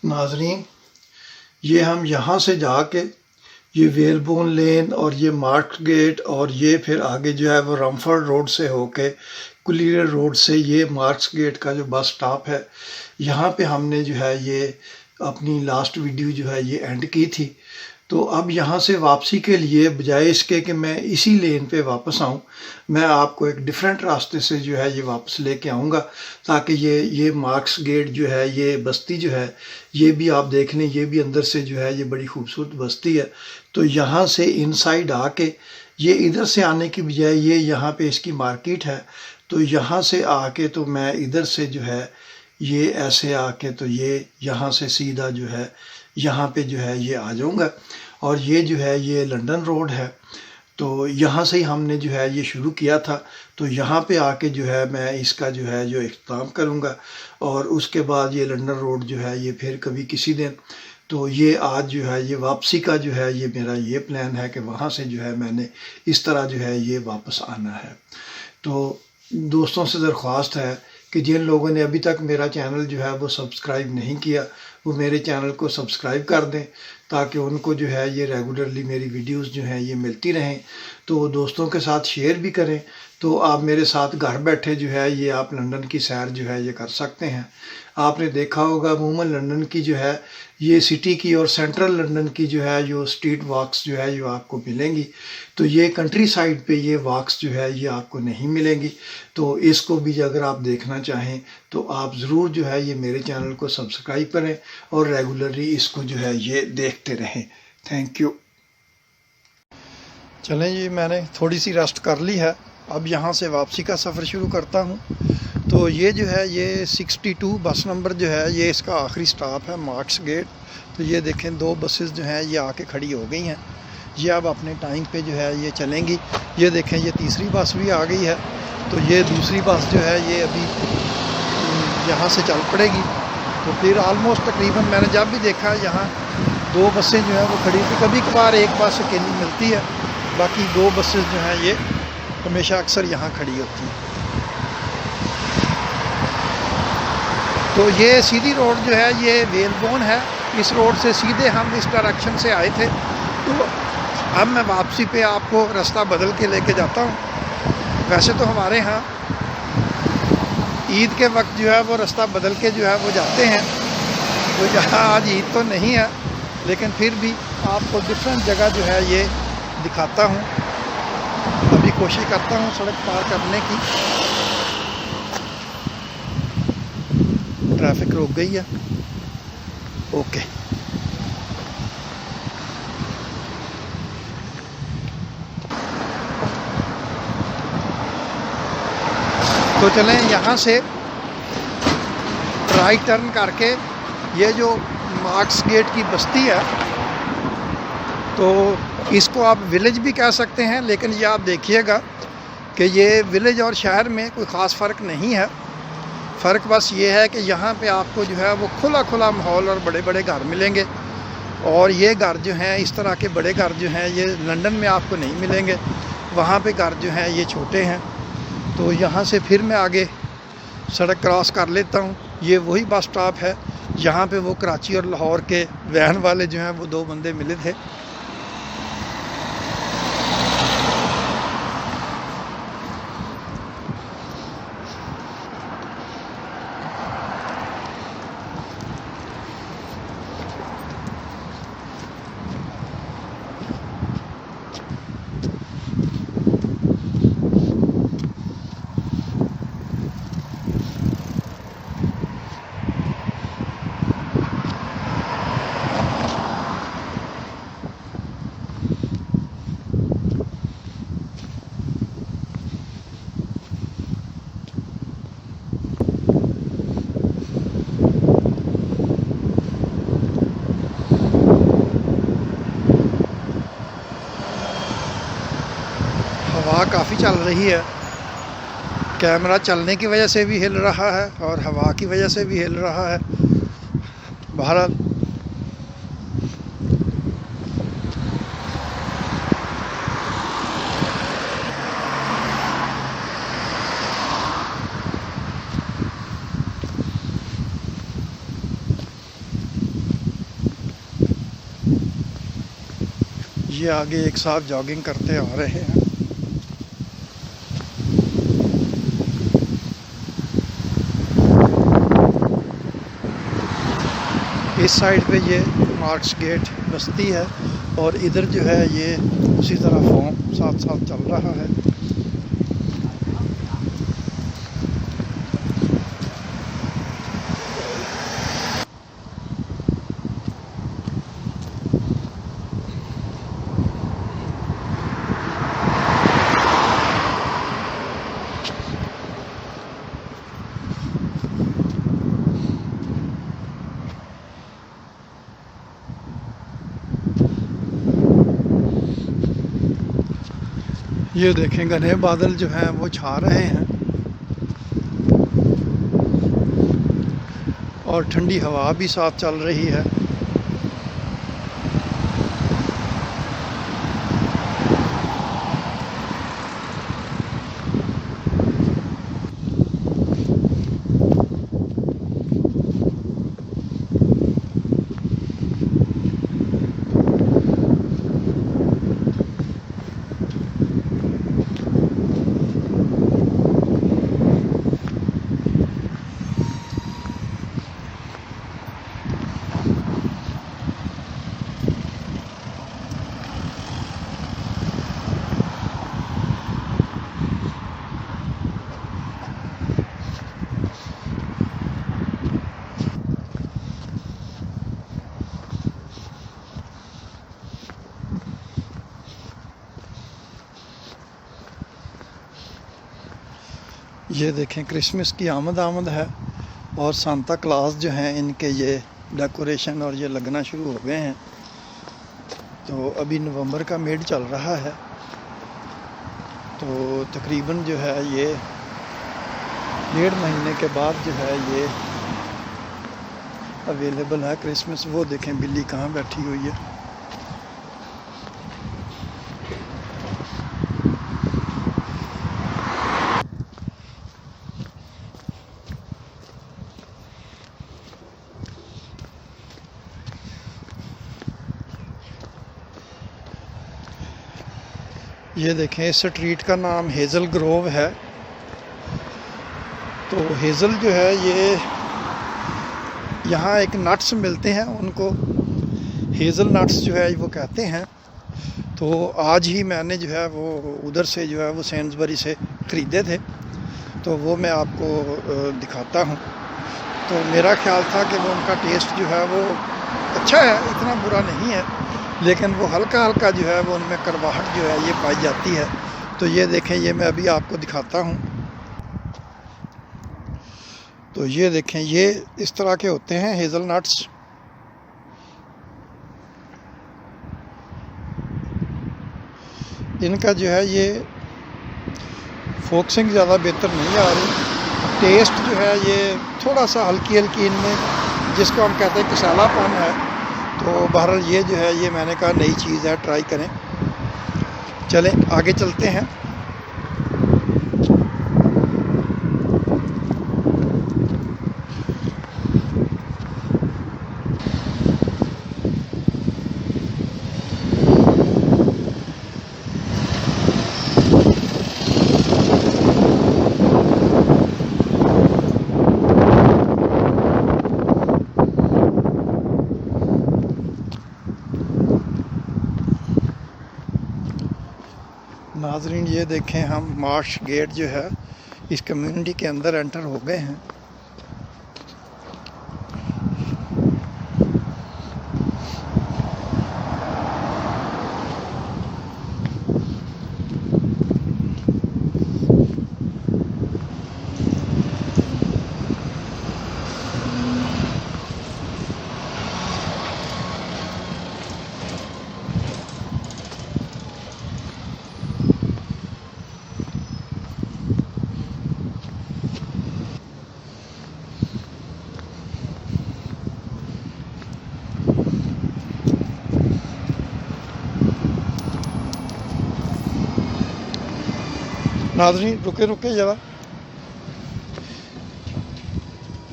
नाजरीन, ये हम यहाँ से जाके ये वेलबोर्न लेन और ये मार्क्स गेट और ये फिर आगे जो है वो रमफर्ड रोड से होके कुलीर रोड से ये मार्क्स गेट का जो बस स्टॉप है, यहाँ पे हमने जो है ये अपनी लास्ट वीडियो जो है ये एंड की थी। तो अब यहाँ से वापसी के लिए बजाय इसके कि मैं इसी लेन पे वापस आऊँ, मैं आपको एक डिफरेंट रास्ते से जो है ये वापस लेके आऊँगा, ताकि ये मार्क्स गेट जो है, ये बस्ती जो है, ये भी आप देख लें, ये भी अंदर से जो है ये बड़ी खूबसूरत बस्ती है। तो यहाँ से इनसाइड आके ये इधर से आने की बजाय ये यहाँ पे इसकी मार्केट है, तो यहाँ से आके तो मैं इधर से जो है ये ऐसे आके तो ये यहाँ से सीधा जो है यहाँ पे जो है ये आ जाऊँगा। और ये जो है ये लंदन रोड है, तो यहाँ से ही हमने जो है ये शुरू किया था। तो यहाँ पे आके जो है मैं इसका जो है जो इख्तिताम करूँगा, और उसके बाद ये लंदन रोड जो है ये फिर कभी किसी दिन। तो ये आज जो है ये वापसी का जो है ये मेरा ये प्लान है कि वहाँ से जो है मैंने इस तरह जो है ये वापस आना है। तो दोस्तों से दरख्वास्त है कि जिन लोगों ने अभी तक मेरा चैनल जो है वो सब्सक्राइब नहीं किया, वो मेरे चैनल को सब्सक्राइब कर दें, ताकि उनको जो है ये रेगुलरली मेरी वीडियोस जो हैं ये मिलती रहें। तो दोस्तों के साथ शेयर भी करें। तो आप मेरे साथ घर बैठे जो है ये आप लंदन की सैर जो है ये कर सकते हैं। आपने देखा होगा अमूमन लंदन की जो है ये सिटी की और सेंट्रल लंदन की जो है जो स्ट्रीट वॉक्स जो है ये आपको मिलेंगी, तो ये कंट्री साइड पे ये वॉक्स जो है ये आपको नहीं मिलेंगी। तो इसको भी अगर आप देखना चाहें तो आप ज़रूर जो है ये मेरे चैनल को सब्सक्राइब करें और रेगुलरली इसको जो है ये देखते रहें। Thank you. चलें जी, मैंने थोड़ी सी रेस्ट कर ली है, अब यहाँ से वापसी का सफ़र शुरू करता हूँ। तो ये जो है ये 62 बस नंबर जो है ये इसका आखिरी स्टॉप है, मार्क्स गेट। तो ये देखें दो बसेस जो हैं ये आके खड़ी हो गई हैं, ये अब अपने टाइम पे जो है ये चलेंगी। ये देखें ये तीसरी बस भी आ गई है, तो ये दूसरी बस जो है ये अभी यहाँ से चल पड़ेगी। तो फिर आलमोस्ट तकरीबन मैंने जब भी देखा यहाँ दो बसें जो हैं वो खड़ी थी, कभी कभार एक बस अकेली मिलती है, बाकी दो बसेस जो हैं ये हमेशा अक्सर यहाँ खड़ी होती हैं। तो ये सीधी रोड जो है ये वेलबोर्न है, इस रोड से सीधे हम इस डायरेक्शन से आए थे। तो अब मैं वापसी पे आपको रास्ता बदल के लेके जाता हूँ। वैसे तो हमारे यहाँ ईद के वक्त जो है वो रास्ता बदल के जो है वो जाते हैं, तो यहाँ आज ईद तो नहीं है, लेकिन फिर भी आपको डिफरेंट जगह जो है ये दिखाता हूँ। अभी कोशिश करता हूँ सड़क पार करने की। ट्रैफिक रुक गई है, ओके। तो चलें यहाँ से राइट टर्न करके ये जो मार्क्स गेट की बस्ती है, तो इसको आप विलेज भी कह सकते हैं, लेकिन ये आप देखिएगा कि ये विलेज और शहर में कोई ख़ास फ़र्क नहीं है। फ़र्क बस ये है कि यहाँ पे आपको जो है वो खुला खुला माहौल और बड़े बड़े घर मिलेंगे, और ये घर जो हैं इस तरह के बड़े घर जो हैं ये लंदन में आपको नहीं मिलेंगे। वहाँ पे घर जो हैं ये छोटे हैं। तो यहाँ से फिर मैं आगे सड़क क्रॉस कर लेता हूँ। ये वही बस स्टॉप है जहाँ पे वो कराची और लाहौर के वैन वाले जो हैं वो दो बंदे मिले थे। हवा काफ़ी चल रही है, कैमरा चलने की वजह से भी हिल रहा है और हवा की वजह से भी हिल रहा है। बहरहाल ये आगे एक साथ जॉगिंग करते आ रहे हैं। इस साइड पे ये मार्क्स गेट बस्ती है और इधर जो है ये उसी तरह फॉर्म साथ साथ चल रहा है। ये देखें घने बादल जो हैं वो छा रहे हैं और ठंडी हवा भी साथ चल रही है। ये देखें क्रिसमस की आमद है और सांता क्लॉज जो हैं इनके ये डेकोरेशन और ये लगना शुरू हो गए हैं। तो अभी नवंबर का मिड चल रहा है तो तकरीबन जो है ये 1.5 महीने के बाद जो है ये अवेलेबल है क्रिसमस। वो देखें बिल्ली कहाँ बैठी हुई है। ये देखें इस स्ट्रीट का नाम हेज़ल ग्रोव है। तो हेज़ल जो है ये यहाँ एक नट्स मिलते हैं उनको हेज़ल नट्स जो है वो कहते हैं। तो आज ही मैंने जो है वो उधर से जो है वो सेंसबरी से ख़रीदे थे तो वो मैं आपको दिखाता हूँ। तो मेरा ख्याल था कि वो उनका टेस्ट जो है वो अच्छा है, इतना बुरा नहीं है, लेकिन वो हल्का हल्का जो है वो उनमें करवाहट जो है ये पाई जाती है। तो ये देखें ये मैं अभी आपको दिखाता हूँ। तो ये देखें ये इस तरह के होते हैं हेज़ल नट्स। इनका जो है ये फोकसिंग ज़्यादा बेहतर नहीं आ रही। टेस्ट जो है ये थोड़ा सा हल्की हल्की इनमें जिसको हम कहते हैं कसालापन है। तो बहरहाल ये जो है ये मैंने कहा नई चीज़ है, ट्राई करें। चलें आगे चलते हैं। नाज़रीन ये देखें हम मार्श गेट जो है इस कम्युनिटी के अंदर एंटर हो गए हैं। नाज़रीन रुके रुके ज़रा,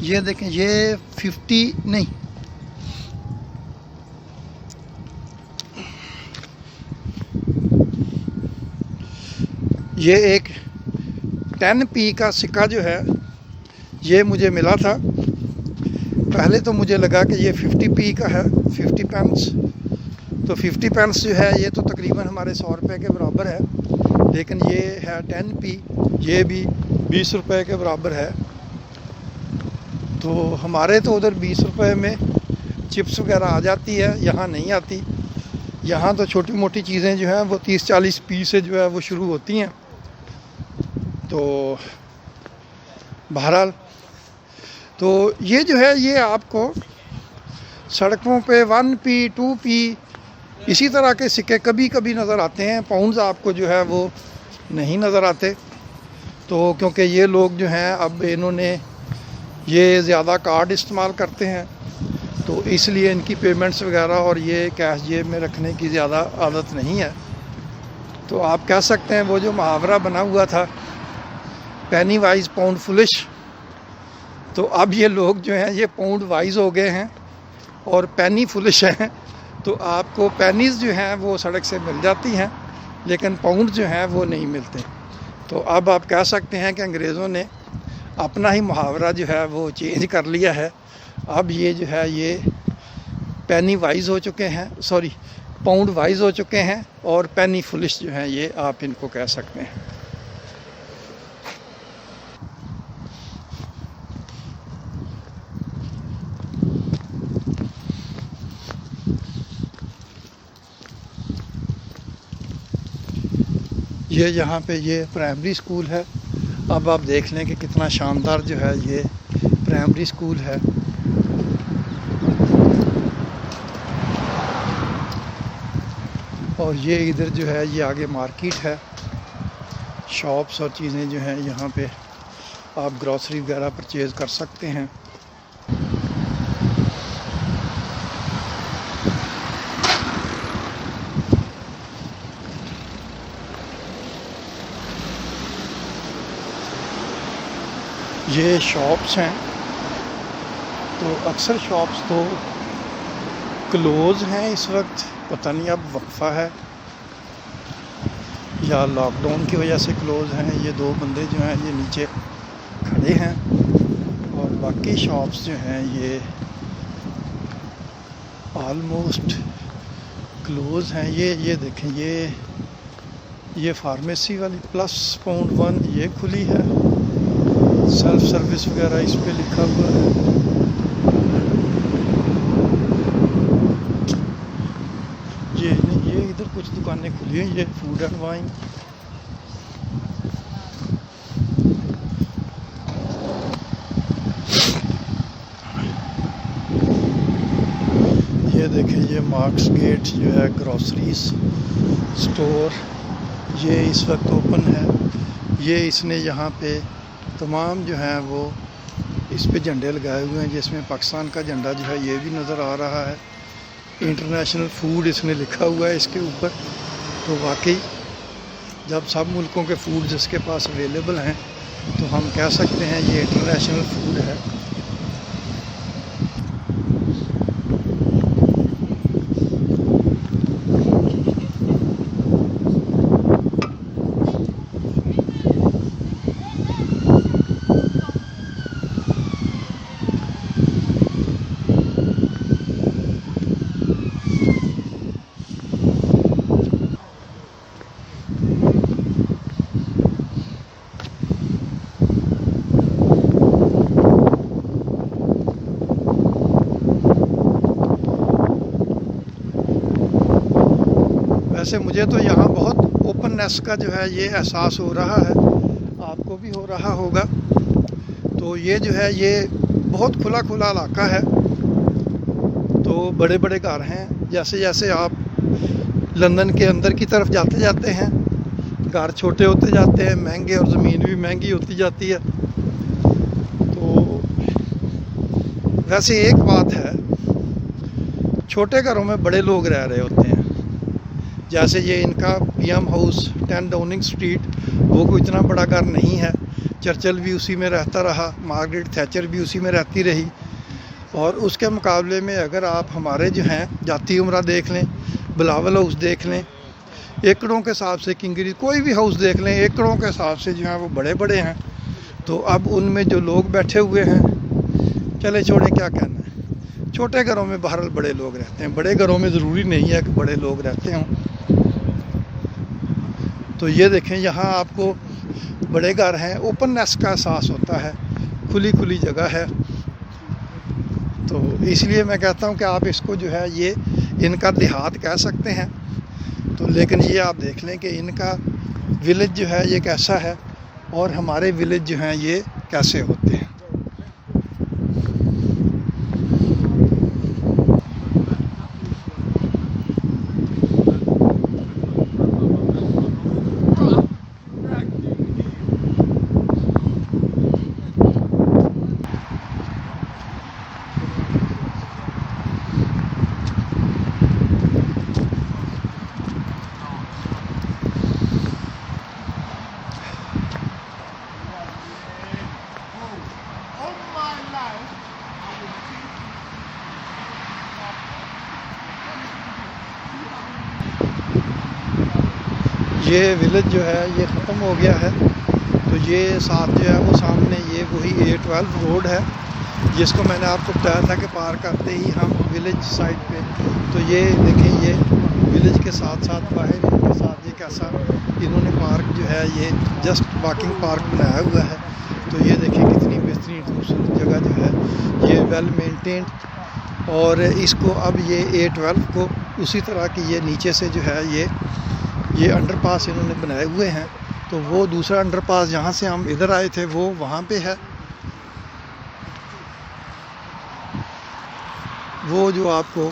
ये देखें ये 50 नहीं ये एक 10p का सिक्का जो है ये मुझे मिला था। पहले तो मुझे लगा कि ये 50p का है, 50 पेंस। तो 50 पेंस जो है ये तो तकरीबन हमारे 100 रुपये के बराबर है, लेकिन ये है 10p, ये भी 20 रुपये के बराबर है। तो हमारे तो उधर 20 रुपये में चिप्स वगैरह आ जाती है, यहाँ नहीं आती। यहाँ तो छोटी मोटी चीज़ें जो हैं वो 30-40p से जो है वो शुरू होती हैं। तो बहरहाल तो ये जो है ये आपको सड़कों पे 1p 2p इसी तरह के सिक्के कभी कभी नज़र आते हैं। पाउंड्स आपको जो है वो नहीं नज़र आते। तो क्योंकि ये लोग जो हैं अब इन्होंने ये ज़्यादा कार्ड इस्तेमाल करते हैं, तो इसलिए इनकी पेमेंट्स वगैरह और ये कैश जेब में रखने की ज़्यादा आदत नहीं है। तो आप कह सकते हैं वो जो मुहावरा बना हुआ था पेनी वाइज पाउंड फुलिश, तो अब ये लोग जो हैं ये पाउंड वाइज हो गए हैं और पेनी फुलिश हैं। तो आपको पेनीज़ जो हैं वो सड़क से मिल जाती हैं, लेकिन पाउंड जो हैं वो नहीं मिलते। तो अब आप कह सकते हैं कि अंग्रेज़ों ने अपना ही मुहावरा जो है वो चेंज कर लिया है। अब ये जो है ये पेनी वाइज हो चुके हैं, सॉरी पाउंड वाइज हो चुके हैं, और पेनी फुलिश जो हैं ये आप इनको कह सकते हैं। ये यहाँ पे ये प्राइमरी स्कूल है। अब आप देख लें कि कितना शानदार जो है ये प्राइमरी स्कूल है। और ये इधर जो है ये आगे मार्केट है, शॉप्स और चीज़ें जो हैं यहाँ पे आप ग्रॉसरी वगैरह परचेज़ कर सकते हैं। ये शॉप्स हैं, तो अक्सर शॉप्स तो क्लोज़ हैं इस वक्त, पता नहीं अब वक्फा है या लॉकडाउन की वजह से क्लोज़ हैं। ये दो बंदे जो हैं ये नीचे खड़े हैं और बाकी शॉप्स जो हैं ये ऑलमोस्ट क्लोज़ हैं। ये देखें ये फार्मेसी वाली +.1 ये खुली है, सेल्फ सर्विस वगैरह इस पे लिखा हुआ है। ये इधर कुछ दुकानें खुली हैं, ये फूड एंड वाइन। ये देखें ये मार्क्स गेट जो है ग्रॉसरीज स्टोर, ये इस वक्त ओपन है। ये इसने यहाँ पे तमाम जो हैं वो इस पे झंडे लगाए हुए हैं, जिसमें पाकिस्तान का झंडा जो है ये भी नज़र आ रहा है। इंटरनेशनल फूड इसने लिखा हुआ है इसके ऊपर। तो वाकई जब सब मुल्कों के फूड जिसके पास अवेलेबल हैं तो हम कह सकते हैं ये इंटरनेशनल फूड है। वैसे मुझे तो यहाँ बहुत ओपननेस का जो है ये एहसास हो रहा है, आपको भी हो रहा होगा। तो ये जो है ये बहुत खुला खुला इलाका है, तो बड़े बड़े घर हैं। जैसे जैसे आप लंदन के अंदर की तरफ जाते जाते हैं घर छोटे होते जाते हैं, महंगे, और ज़मीन भी महंगी होती जाती है। तो वैसे एक बात है, छोटे घरों में बड़े लोग रह रहे होते हैं। जैसे ये इनका PM हाउस 10 डाउनिंग स्ट्रीट, वो कोई इतना बड़ा घर नहीं है। चर्चिल भी उसी में रहता रहा, मार्गरेट थैचर भी उसी में रहती रही। और उसके मुकाबले में अगर आप हमारे जो हैं जाती उम्रा देख लें, बिलावल हाउस देख लें, एकड़ों के हिसाब से किंगरी कोई भी हाउस देख लें एकड़ों के हिसाब से जो है वो बड़े बड़े हैं। तो अब उनमें जो लोग बैठे हुए हैं, चले छोड़े क्या कहना है, छोटे घरों में बहरहाल बड़े लोग रहते हैं, बड़े घरों में ज़रूरी नहीं है कि बड़े लोग रहते हों। तो ये देखें यहाँ आपको बड़े घर हैं, ओपननेस का एहसास होता है, खुली खुली जगह है। तो इसलिए मैं कहता हूँ कि आप इसको जो है ये इनका देहात कह सकते हैं। तो लेकिन ये आप देख लें कि इनका विलेज जो है ये कैसा है और हमारे विलेज जो हैं ये कैसे होते हैं। ये विलेज जो है ये ख़त्म हो गया है। तो ये साथ जो है वो सामने ये वही A12 रोड है जिसको मैंने आपको बताया था कि पार करते ही हम विलेज साइड पे। तो ये देखें ये विलेज के साथ साथ बाहर के साथ ये कैसा इन्होंने पार्क जो है ये जस्ट वॉकिंग पार्क बनाया हुआ है। तो ये देखें कितनी बेहतरीन खूबसूरत जगह जो है ये वेल मेंटेन्ड। और इसको अब ये A12 को उसी तरह की ये नीचे से जो है ये अंडरपास इन्होंने बनाए हुए हैं। तो वो दूसरा अंडरपास जहाँ से हम इधर आए थे वो वहाँ पे है। वो जो आपको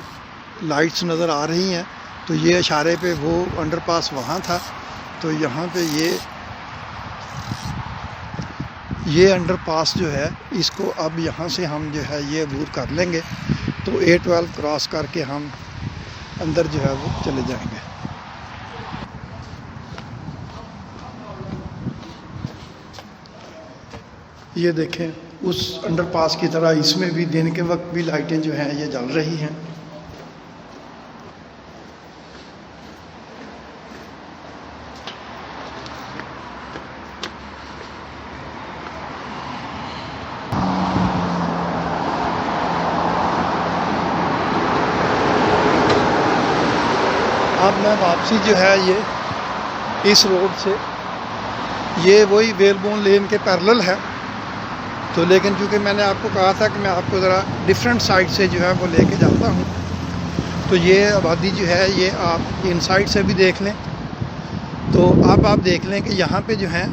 लाइट्स नज़र आ रही हैं तो ये इशारे पे वो अंडरपास वहाँ था। तो यहाँ पे ये अंडरपास जो है इसको अब यहाँ से हम जो है ये अबूर कर लेंगे। तो A12 क्रॉस करके हम अंदर जो है वो चले जाएंगे। ये देखें उस अंडरपास की तरह इसमें भी दिन के वक्त भी लाइटें जो हैं ये जल रही हैं। अब मैं वापसी जो है ये इस रोड से ये वही वेलबोर्न लेन के पैरेलल है। तो लेकिन चूँकि मैंने आपको कहा था कि मैं आपको ज़रा डिफरेंट साइड से जो है वो लेके जाता हूँ। तो ये आबादी जो है ये आप इन साइड से भी देख लें। तो अब आप देख लें कि यहाँ पे जो है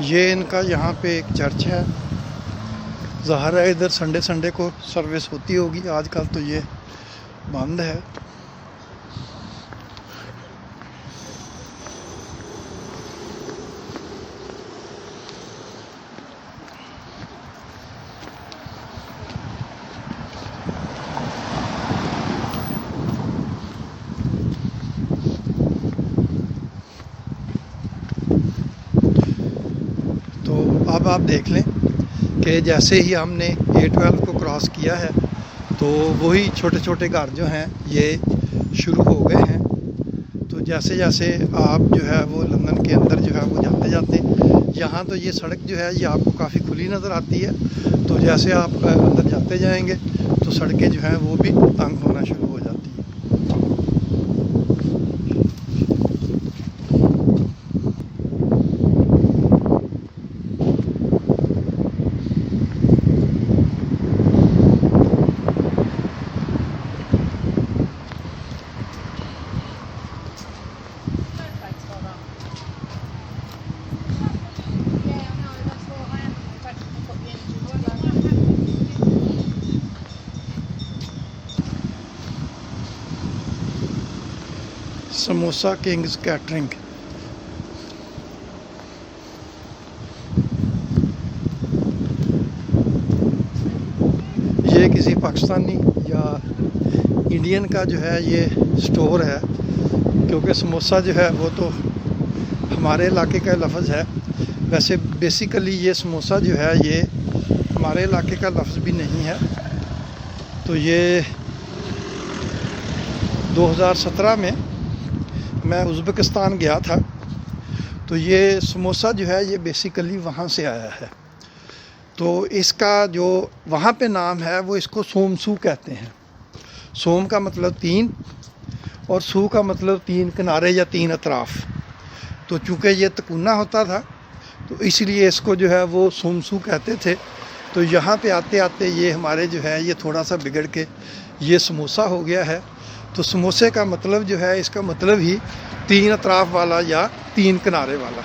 ये इनका यहाँ पे एक चर्च है। ज़ाहिर है इधर संडे को सर्विस होती होगी, आजकल तो ये बंद है। अब आप देख लें कि जैसे ही हमने A12 को क्रॉस किया है तो वही छोटे छोटे घर जो हैं ये शुरू हो गए हैं। तो जैसे जैसे आप जो है वो लंदन के अंदर जो है वो जाते जाते यहाँ तो ये सड़क जो है ये आपको काफ़ी खुली नज़र आती है। तो जैसे आप अंदर जाते जाएंगे तो सड़कें जो हैं वो भी तंग होना शुरू हो जाती हैं। Samosa Kings catering. ये किसी पाकिस्तानी या इंडियन का जो है ये स्टोर है क्योंकि समोसा जो है वो तो हमारे इलाके का लफ्ज़ है। वैसे बेसिकली ये समोसा जो है ये हमारे इलाके का लफ्ज़ भी नहीं है। तो ये 2017 में मैं उज़्बेकिस्तान गया था, तो ये समोसा जो है ये बेसिकली वहाँ से आया है। तो इसका जो वहाँ पे नाम है वो इसको सोमसू कहते हैं। सोम का मतलब 3 और सू का मतलब 3 किनारे या 3 अतराफ़। तो चूँकि ये तकुना होता था तो इसलिए इसको जो है वो सोमसू कहते थे। तो यहाँ पे आते आते ये हमारे जो है ये थोड़ा सा बिगड़ के ये समोसा हो गया है। तो समोसे का मतलब जो है इसका मतलब ही 3 अतराफ़ वाला या 3 किनारे वाला।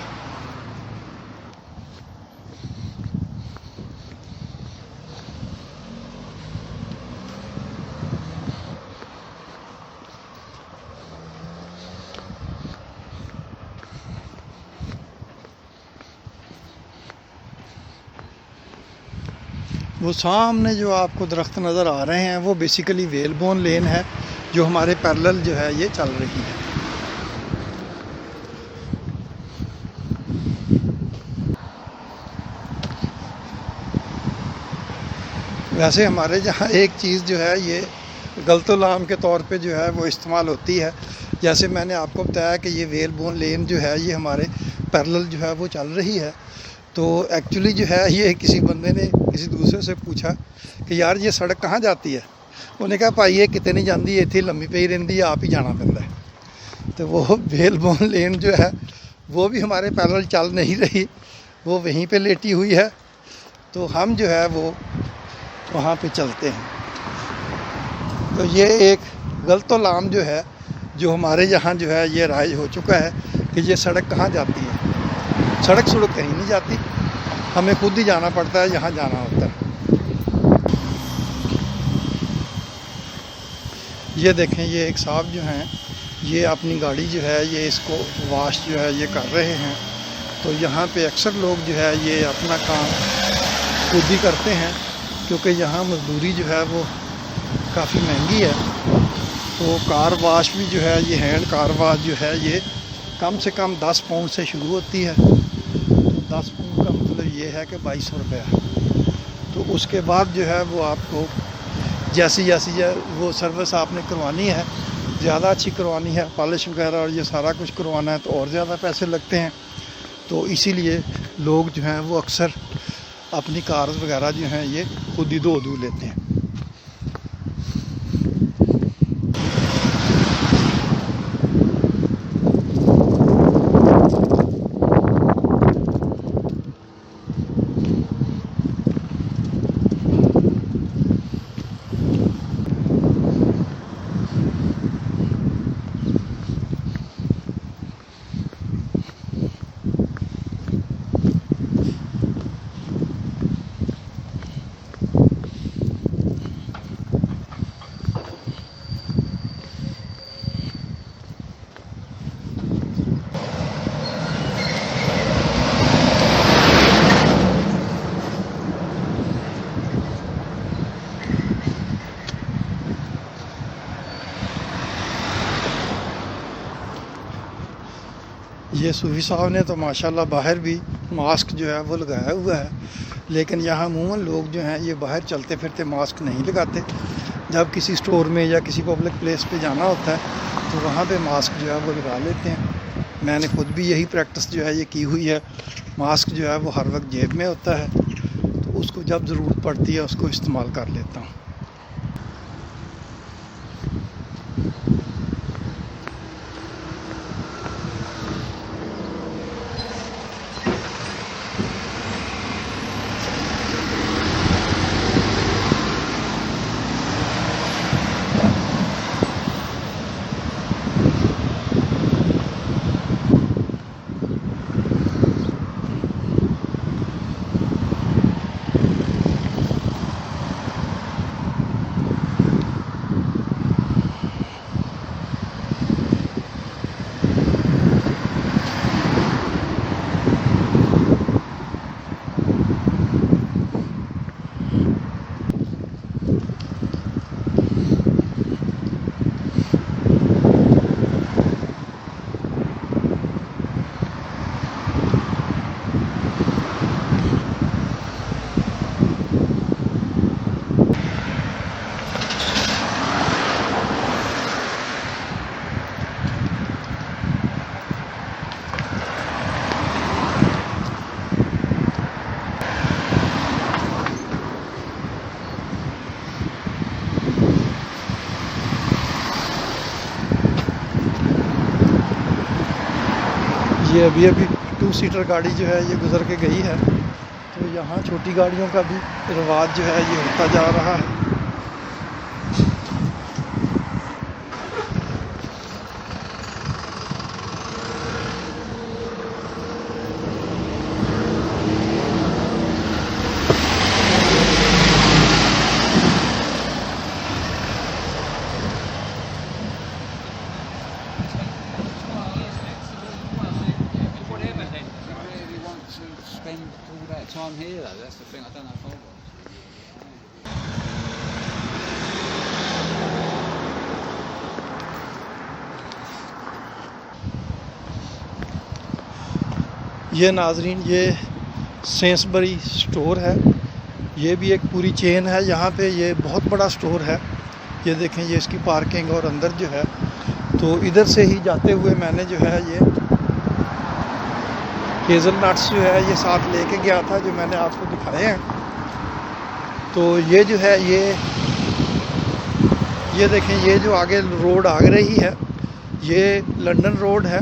वो सामने जो आपको दरख्त नज़र आ रहे हैं वो बेसिकली वेलबोर्न लेन है, जो हमारे पैरेलल जो है ये चल रही है। वैसे हमारे जहाँ एक चीज़ जो है ये गलतोलाम के तौर पे जो है वो इस्तेमाल होती है। जैसे मैंने आपको बताया कि ये वेलबोर्न लेन जो है ये हमारे पैरेलल जो है वो चल रही है। तो एक्चुअली जो है ये किसी बंदे ने किसी दूसरे से पूछा कि यार ये सड़क कहाँ जाती है। उन्होंने कहा भाई ये कितने नहीं जाती, इतनी लम्बी पई रहिंदी है, आप ही जाना पैंदा है। तो वो वेलबोर्न लेन जो है वो भी हमारे पैरेलल चल नहीं रही, वो वहीं पे लेटी हुई है। तो हम जो है वो वहाँ पे चलते हैं। तो ये एक गलतोलाम जो है जो हमारे यहाँ जो है ये राइज हो चुका है कि ये सड़क कहाँ जाती है। सड़क कहीं नहीं जाती, हमें खुद ही जाना पड़ता है, यहाँ जाना होता है। ये देखें ये एक साहब जो हैं ये अपनी गाड़ी जो है ये इसको वाश जो है ये कर रहे हैं। तो यहाँ पे अक्सर लोग जो है ये अपना काम खुद ही करते हैं, क्योंकि यहाँ मजदूरी जो है वो काफ़ी महंगी है। तो कार वाश भी जो है ये हैंड कार वाश जो है ये कम से कम 10 पाउंड से शुरू होती है। तो 10 पाउंड का मतलब ये है कि 2200 रुपया। तो उसके बाद जो है वो आपको जैसी वो सर्विस आपने करवानी है, ज़्यादा अच्छी करवानी है, पॉलिश वगैरह और ये सारा कुछ करवाना है तो और ज़्यादा पैसे लगते हैं। तो इसीलिए लोग जो हैं वो अक्सर अपनी कार्स वगैरह जो हैं ये खुद ही धो लेते हैं। ये सूफी साहब ने तो माशाल्लाह बाहर भी मास्क जो है वो लगाया हुआ है, लेकिन यहाँ अमूमन लोग जो हैं ये बाहर चलते फिरते मास्क नहीं लगाते। जब किसी स्टोर में या किसी पब्लिक प्लेस पे जाना होता है तो वहाँ पे मास्क जो है वो लगा लेते हैं। मैंने खुद भी यही प्रैक्टिस जो है ये की हुई है। मास्क जो है वो हर वक्त जेब में होता है, तो उसको जब ज़रूरत पड़ती है उसको इस्तेमाल कर लेता हूँ। ये अभी अभी 2 सीटर गाड़ी जो है ये गुज़र के गई है। तो यहाँ छोटी गाड़ियों का भी रिवाज जो है ये होता जा रहा है। Spend all that time here though, that's the thing, I don't know if I would. ये नाजरीन ये सेंसबरी स्टोर है, ये भी एक पूरी चेन है। यहाँ पे ये बहुत बड़ा स्टोर है। ये देखें ये इसकी पार्किंग और अंदर जो है, तो इधर से ही जाते हुए मैंने जो है ये हेज़लनट्स जो है ये साथ लेके गया था, जो मैंने आपको दिखाए हैं। तो ये जो है ये देखें ये जो आगे रोड आ रही है ये लंदन रोड है।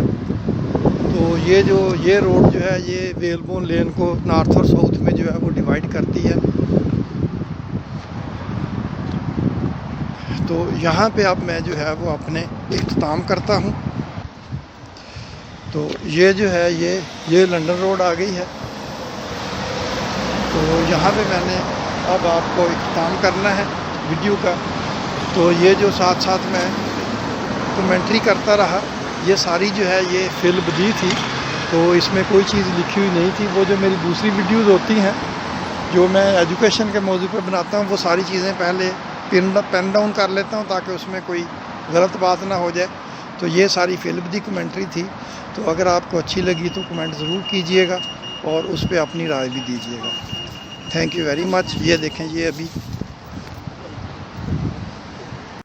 तो ये रोड जो है ये वेलबोर्न लेन को नॉर्थ और साउथ में जो है वो डिवाइड करती है। तो यहाँ पे अब मैं जो है वो अपने इख्तिताम करता हूँ। तो ये जो है ये लंदन रोड आ गई है। तो यहाँ पे मैंने अब आपको इख्तिताम करना है वीडियो का। तो ये जो साथ साथ मैं कमेंट्री करता रहा, ये सारी जो है ये फिल्म दी थी। तो इसमें कोई चीज़ लिखी हुई नहीं थी। वो जो मेरी दूसरी वीडियोज़ होती हैं जो मैं एजुकेशन के मौजू पर बनाता हूँ, वो सारी चीज़ें पहले पेन डाउन कर लेता हूँ ताकि उसमें कोई गलत बात ना हो जाए। तो ये सारी फिल्म दी कमेंट्री थी। तो अगर आपको अच्छी लगी तो कमेंट ज़रूर कीजिएगा और उस पर अपनी राय भी दीजिएगा। Thank you very much. ये देखें ये अभी